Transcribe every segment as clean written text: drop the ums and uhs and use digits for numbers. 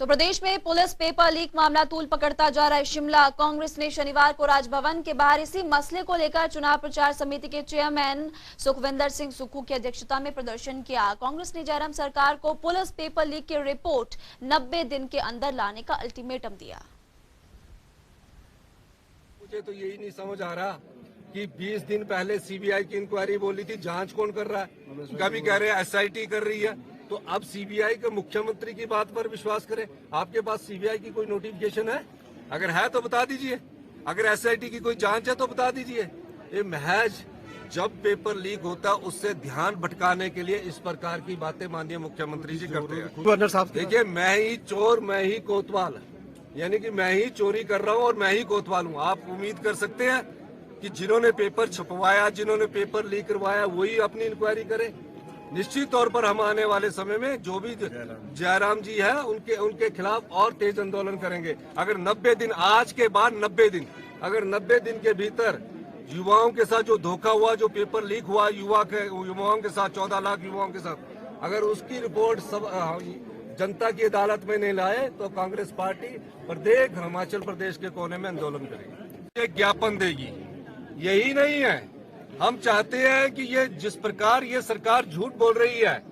तो प्रदेश में police paper leak मामला तूल पकड़ता जा रहा है। शिमला कांग्रेस ने शनिवार को राजभवन के बाहर इसी मसले को लेकर चुनाव प्रचार समिति के चेयरमैन सुखविंदर सिंह सुक्खू की अध्यक्षता में प्रदर्शन किया। कांग्रेस ने जयराम सरकार को पुलिस पेपर लीक की रिपोर्ट 90 दिन के अंदर लाने का अल्टीमेटम दिया। मुझे तो यही नहीं समझ आ रहा कि 20 दिन पहले सीबीआई की इंक्वायरी बोली थी, जांच कौन कर रहा है? कभी कह रहे हैं एसआईटी कर रही है, तो अब सीबीआई के मुख्यमंत्री की बात पर विश्वास करें। आपके पास सीबीआई की कोई नोटिफिकेशन है? अगर है तो बता दीजिए, अगर एसआईटी की कोई जांच है तो बता दीजिए। ये महज जब पेपर लीक होता है उससे ध्यान भटकाने के लिए इस प्रकार की बातें माननीय मुख्यमंत्री जी करते हैं। देखिए, मैं ही चोर मैं ही कोतवाल, यानी कि मैं ही चोरी कर रहा हूँ और मैं ही कोतवाल हूँ। आप उम्मीद कर सकते हैं कि जिन्होंने पेपर छपवाया, जिन्होंने पेपर लीक करवाया, वही अपनी इंक्वायरी करे। निश्चित तौर पर हम आने वाले समय में जो भी जयराम जी है उनके खिलाफ और तेज आंदोलन करेंगे। अगर 90 दिन, आज के बाद 90 दिन, अगर 90 दिन के भीतर युवाओं के साथ जो धोखा हुआ, जो पेपर लीक हुआ युवाओं के साथ, 14 लाख युवाओं के साथ, अगर उसकी रिपोर्ट सब जनता की अदालत में नहीं लाए तो कांग्रेस पार्टी प्रत्येक हिमाचल प्रदेश के कोने में आंदोलन करेगी, एक ज्ञापन देगी। यही नहीं है, हम चाहते हैं कि ये जिस प्रकार ये सरकार झूठ बोल रही है,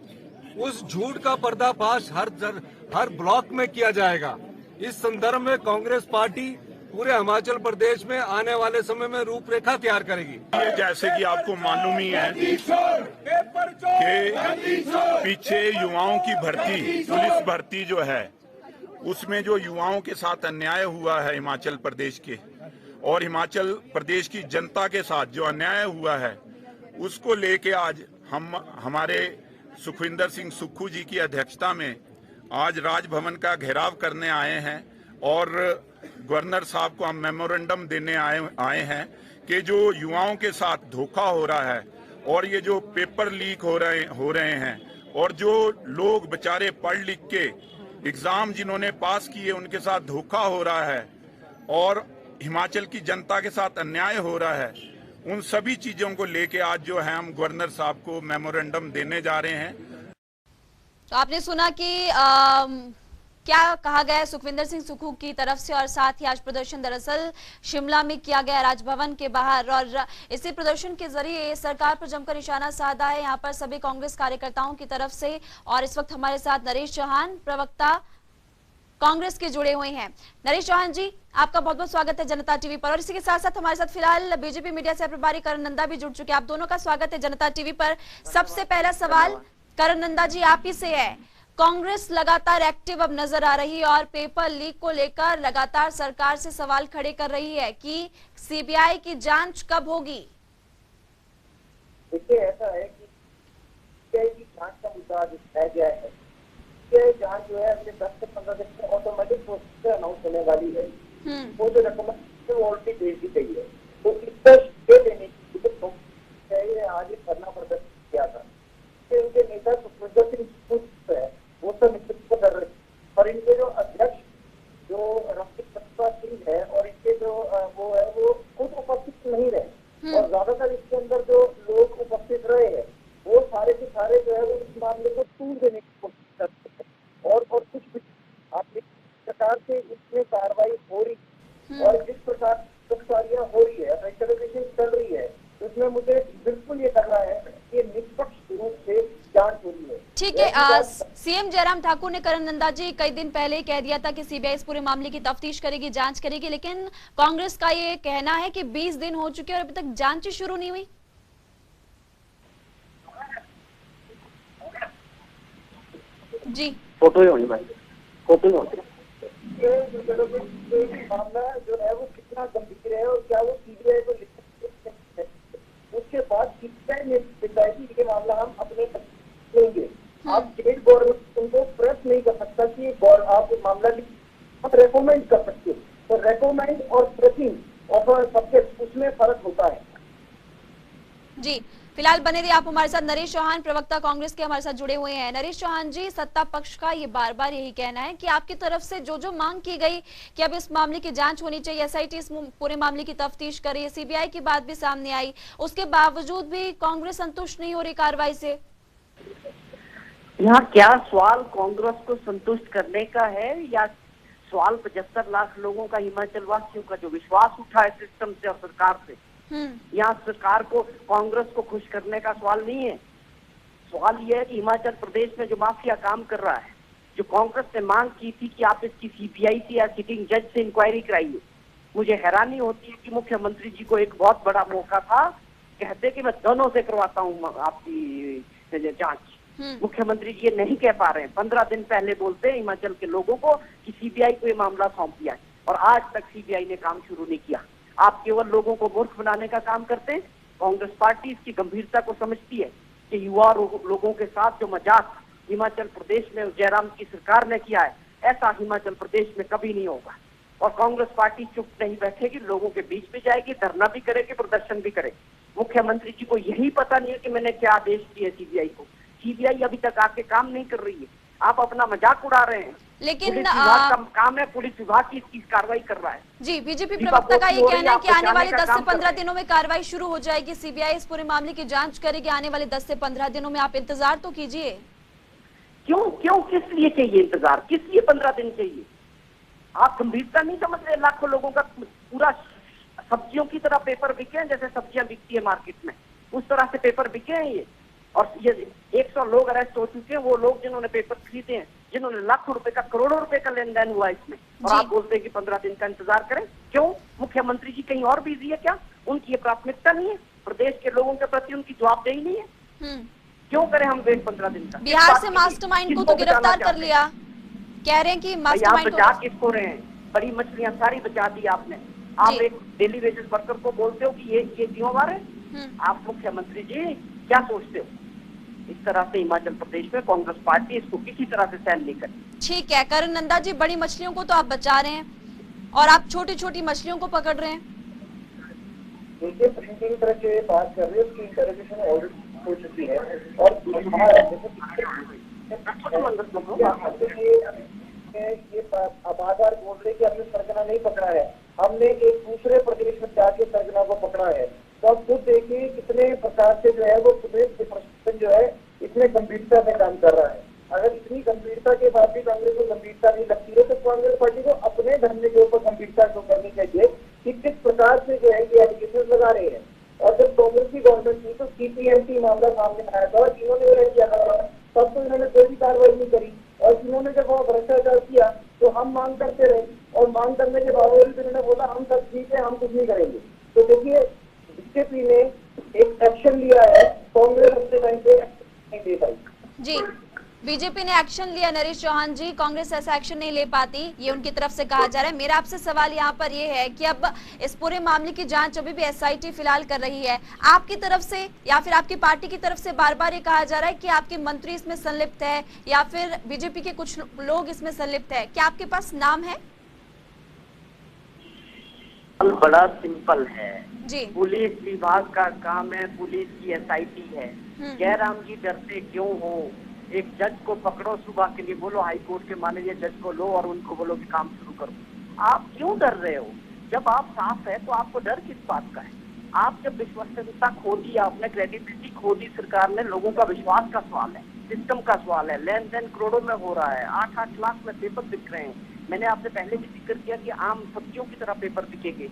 उस झूठ का पर्दाफाश हर ब्लॉक में किया जाएगा। इस संदर्भ में कांग्रेस पार्टी पूरे हिमाचल प्रदेश में आने वाले समय में रूपरेखा तैयार करेगी। जैसे कि आपको मालूम ही है कि पीछे युवाओं की भर्ती, पुलिस भर्ती जो है, उसमें जो युवाओं के साथ अन्याय हुआ है हिमाचल प्रदेश के और हिमाचल प्रदेश की जनता के साथ जो अन्याय हुआ है, उसको लेके आज हम हमारे सुखविंदर सिंह सुक्खू जी की अध्यक्षता में आज राजभवन का घेराव करने आए हैं और गवर्नर साहब को हम मेमोरेंडम देने आए हैं कि जो युवाओं के साथ धोखा हो रहा है और ये जो पेपर लीक हो रहे हैं और जो लोग बेचारे पढ़ लिख के एग्जाम जिन्होंने पास किए उनके साथ धोखा हो रहा है और हिमाचल की जनता के साथ अन्याय हो रहा है, उन सभी चीजों को लेके आज जो है हम गवर्नर साहब को मेमोरेंडम देने जा रहे हैं। तो आपने सुना कि क्या कहा गया है सुखविंदर सिंह सुक्खू की तरफ से, और साथ ही आज प्रदर्शन दरअसल शिमला में किया गया राजभवन के बाहर, और इसी प्रदर्शन के जरिए सरकार पर जमकर निशाना साधा है यहाँ पर सभी कांग्रेस कार्यकर्ताओं की तरफ से। और इस वक्त हमारे साथ नरेश चौहान, प्रवक्ता कांग्रेस के जुड़े हुए हैं। नरेश चौहान जी, आपका बहुत बहुत स्वागत है जनता टीवी पर। और इसी के साथ साथ हमारे साथ फिलहाल बीजेपी मीडिया सह प्रभारी करण नंदा भी जुड़ चुके हैं। आप दोनों का स्वागत है जनता टीवी पर। सबसे पहला सवाल करण नंदा जी आप ही से है। कांग्रेस लगातार एक्टिव अब नजर आ रही है और पेपर लीक को लेकर लगातार सरकार से सवाल खड़े कर रही है कि सीबीआई की जांच कब होगी? देखिए, ऐसा है कि सीबीआई की जांच का मुद्दा रह गया है। सीबीआई जांच जो है अगले 10 से 15 दिन में ऑटोमेटिक प्रोसेस से अनाउंस होने वाली है। वो जो रिकमेंडेशन वो ऑलरेडी भेज दी गई है, तो इस पर स्टे लेने के लिए आज एक धरना प्रदर्शन किया था। उनके नेता सुखविंदर सिंह सुक्खू है, वो सब नेतृत्व कर रहे हैं और इनके जो अध्यक्ष जो रमनीक सिंह है और इनके जो वो है वो खुद उपस्थित नहीं रहे और ज्यादातर इसके अंदर जो लोग उपस्थित रहे हैं वो सारे के सारे जो है वो इस मामले को तूल देने की कोशिश करते हैं और कुछ भी आप प्रकार से इसमें कार्रवाई हो रही और जिस प्रकार गिरफ्तारियां हो रही है, इन्वेस्टिगेशन चल रही है, उसमें मुझे बिल्कुल ये लग रहा है कि निष्पक्ष रूप से जांच हो रही है। ठीक है, सीएम जयराम ठाकुर ने करण नंदा जी कई दिन पहले कह दिया था कि सीबीआई इस पूरे मामले की तफ्तीश करेगी, जांच करेगी, लेकिन कांग्रेस का ये कहना है कि 20 दिन हो चुके और अभी तक जांच शुरू नहीं हुई। जी फोटो ही होनी भाई, फोटो ही होनी। मामला जो है वो कितना गंभीर है और क्या वो सीबीआई को उसके बाद सीबीआई ने बताया कि ये मामला हम अपने लेंगे। आप स्टेट गवर्नमेंट उनको प्रेस नहीं कर सकता कि आप मामला आप रेकमेंड कर सकते हो, तो रेकमेंड और प्रेसिंग ऑफ सब्जेक्ट उसमें फर्क होता है। जी फिलहाल बने रहिए आप हमारे साथ। नरेश चौहान, प्रवक्ता कांग्रेस के, हमारे साथ जुड़े हुए हैं। नरेश चौहान जी, सत्ता पक्ष का ये बार बार यही कहना है कि आपकी तरफ से जो मांग की गई कि अब इस मामले की जांच होनी चाहिए, एसआईटी इस पूरे मामले की तफ्तीश करे, सीबीआई की बात भी सामने आई, उसके बावजूद भी कांग्रेस संतुष्ट नहीं हो रही कार्रवाई से। यहाँ क्या सवाल कांग्रेस को संतुष्ट करने का है या सवाल 75 लाख लोगों का, हिमाचल वासियों का जो विश्वास उठा है सिस्टम से और सरकार से? यहाँ सरकार को, कांग्रेस को खुश करने का सवाल नहीं है। सवाल यह है कि हिमाचल प्रदेश में जो माफिया काम कर रहा है, जो कांग्रेस ने मांग की थी कि आप इसकी सीबीआई से या सिटिंग जज से इंक्वायरी कराइए। मुझे हैरानी होती है कि मुख्यमंत्री जी को एक बहुत बड़ा मौका था, कहते कि मैं दोनों से करवाता हूँ आपकी जांच। मुख्यमंत्री जी ये नहीं कह पा रहे हैं। 15 दिन पहले बोलते हैं हिमाचल के लोगों को कि सीबीआई को ये मामला सौंप दिया है, और आज तक सीबीआई ने काम शुरू नहीं किया। आप केवल लोगों को मूर्ख बनाने का काम करते हैं। कांग्रेस पार्टी इसकी गंभीरता को समझती है कि युवा लोगों के साथ जो मजाक हिमाचल प्रदेश में जयराम की सरकार ने किया है, ऐसा हिमाचल प्रदेश में कभी नहीं होगा। और कांग्रेस पार्टी चुप नहीं बैठेगी, लोगों के बीच में जाएगी, धरना भी करेगी, प्रदर्शन भी करेगी। मुख्यमंत्री जी को यही पता नहीं है कि मैंने क्या आदेश दिए सीबीआई को। सीबीआई अभी तक आके काम नहीं कर रही है, आप अपना मजाक उड़ा रहे हैं। लेकिन पुलिस विभाग का काम है, पुलिस विभाग की इसकी कार्रवाई कर रहा है। जी, बीजेपी प्रवक्ता का ये कहना है कि आने वाले 10 से 15 दिनों में कार्रवाई शुरू हो जाएगी, सीबीआई इस पूरे मामले की जांच करेगी आने वाले 10 से 15 दिनों में। आप इंतजार तो कीजिए। क्यों किस लिए चाहिए इंतजार? किस लिए 15 दिन चाहिए? आप गंभीरता नहीं समझ रहे? लाखों लोगों का पूरा सब्जियों की तरह पेपर बिके हैं, जैसे सब्जियां बिकती है मार्केट में, उस तरह से पेपर बिके हैं ये। और ये 100 लोग अरेस्ट हो चुके हैं, वो लोग जिन्होंने पेपर खरीदे हैं, जिन्होंने लाखों रुपए का, करोड़ों रुपए का लेन देन हुआ इसमें, और आप बोलते हैं कि 15 दिन का इंतजार करें। क्यों? मुख्यमंत्री जी कहीं और बिजी है क्या? उनकी ये प्राथमिकता नहीं है? प्रदेश के लोगों के प्रति उनकी जवाबदेही नहीं है? क्यों करें हम वेट 15 दिन का? बिहार से मास्टरमाइंड को तो गिरफ्तार कर लिया, कह रहे हैं कि मास्टरमाइंड बचा किसको रहे हैं? बड़ी मछलियां सारी बचा दी आपने। आप एक डेली वेजेस वर्कर को बोलते हो कि ये जिम्मेवार है? आप मुख्यमंत्री जी क्या सोचते हो? इस तरह से हिमाचल प्रदेश में कांग्रेस पार्टी इसको किसी तरह से सहन नहीं करती। ठीक है करण नंदा जी, बड़ी मछलियों को तो आप बचा रहे हैं और आप छोटी छोटी मछलियों को पकड़ रहे हैं। देखिए, प्रिंटिंग तरह की बात कर रहे हैं, उसकी इंटरोगेशन ऑलरेडी हो चुकी है, और ये बार बोल रहे कि हमने सरगना नहीं पकड़ा है, हमने एक दूसरे प्रदेश में जाके सरगना को पकड़ा है। तो अब खुद देखिए कितने प्रकार से जो है वो प्रदेश के प्रशासन जो है इतने गंभीरता से काम कर रहा है। अगर इतनी गंभीरता के बाद भी कांग्रेस को गंभीरता नहीं लगती है, तो कांग्रेस पार्टी को अपने धरने के ऊपर गंभीरता को करनी चाहिए कि किस प्रकार से जो है ये एलिगेशन लगा रहे हैं। और जब कांग्रेस की गवर्नमेंट थी तो सीपीएमटी मामला सामने आया था, और इन्होंने किया था, तब तो इन्होंने कोई भी कार्रवाई नहीं करी। और इन्होंने जब वहाँ भ्रष्टाचार किया तो हम मांग करते रहे, और मांग करने के बावजूद इन्होंने बोला हम सब ठीक है, हम कुछ नहीं करेंगे। तो देखिए, बीजेपी ने एक एक्शन लिया है, कांग्रेस अपने टाइम पे नहीं दे पाई। जी, बीजेपी ने एक्शन लिया नरेश चौहान जी, कांग्रेस ऐसा एक्शन नहीं ले पाती, ये उनकी तरफ से कहा जा रहा है। मेरा आपसे सवाल यहाँ पर ये है कि अब इस पूरे मामले की जांच अभी भी एसआईटी फिलहाल कर रही है, आपकी तरफ से या फिर आपकी पार्टी की तरफ से बार बार ये कहा जा रहा है कि आपके मंत्री इसमें संलिप्त है या फिर बीजेपी के कुछ लोग इसमें संलिप्त है, क्या आपके पास नाम है? बड़ा सिंपल है जी, पुलिस विभाग का काम है, पुलिस की एसआईटी है। जयराम जी डरते क्यों हो? एक जज को पकड़ो, सुबह के लिए बोलो हाई कोर्ट के माननीय जज को लो और उनको बोलो कि काम शुरू करो। आप क्यों डर रहे हो? जब आप साफ है तो आपको डर किस बात का है? आप जब विश्वसनीयता खो दी, आपने क्रेडिबिलिटी खो दी, सरकार ने, लोगों का विश्वास का सवाल है, सिस्टम का सवाल है, लेन देन करोड़ों में हो रहा है, 8-8 लाख में पेपर बिक रहे हैं। मैंने आपसे पहले भी जिक्र किया कि आम सब्जियों की तरह पेपर बिकेंगे।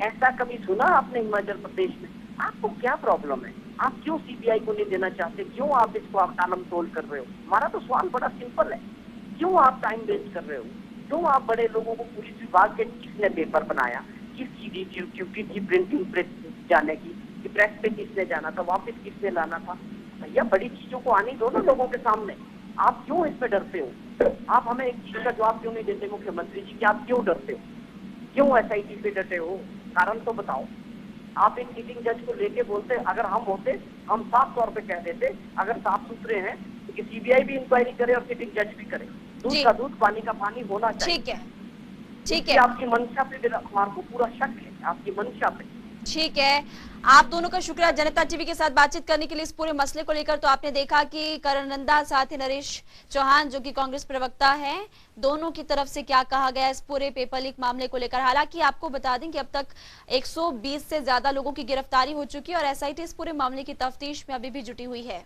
ऐसा कभी सुना आपने हिमाचल प्रदेश में? आपको क्या प्रॉब्लम है? आप क्यों सीबीआई को नहीं देना चाहते? क्यों आप इसको आप टालम टोल कर रहे हो? हमारा तो सवाल बड़ा सिंपल है, क्यों आप टाइम वेस्ट कर रहे हो? क्यों आप बड़े लोगों को, पुलिस विभाग के किसने पेपर बनाया, किसकी ड्यूटी थी प्रिंटिंग प्रेस जाने की, कि प्रेस पे किसने जाना था, वापस किसने लाना था? भैया बड़ी चीजों को आने दो ना लोगों के सामने। आप क्यों इस पे डरते हो? आप हमें एक चीज का जवाब क्यों नहीं देते मुख्यमंत्री जी कि आप क्यों डरते हो? क्यों एसआईटी पे डरते हो? कारण तो बताओ। आप एक सिटिंग जज को लेके बोलते, अगर हम होते हम साफ तौर पे कह देते, अगर साफ सुथरे हैं कि सीबीआई भी इंक्वायरी करे और सिटिंग जज भी करे। दूध का दूध, पानी का पानी होना चाहिए। ठीक है, ठीक है। आपकी मंशा पे हमारे को पूरा शक है, आपकी मंशा पे। ठीक है, आप दोनों का शुक्रिया जनता टीवी के साथ बातचीत करने के लिए इस पूरे मसले को लेकर। तो आपने देखा कि करण नंदा साथ ही नरेश चौहान जो कि कांग्रेस प्रवक्ता हैं, दोनों की तरफ से क्या कहा गया इस पूरे पेपर लीक मामले को लेकर। हालांकि आपको बता दें कि अब तक 120 से ज्यादा लोगों की गिरफ्तारी हो चुकी है और एसआईटी इस पूरे मामले की तफ्तीश में अभी भी जुटी हुई है।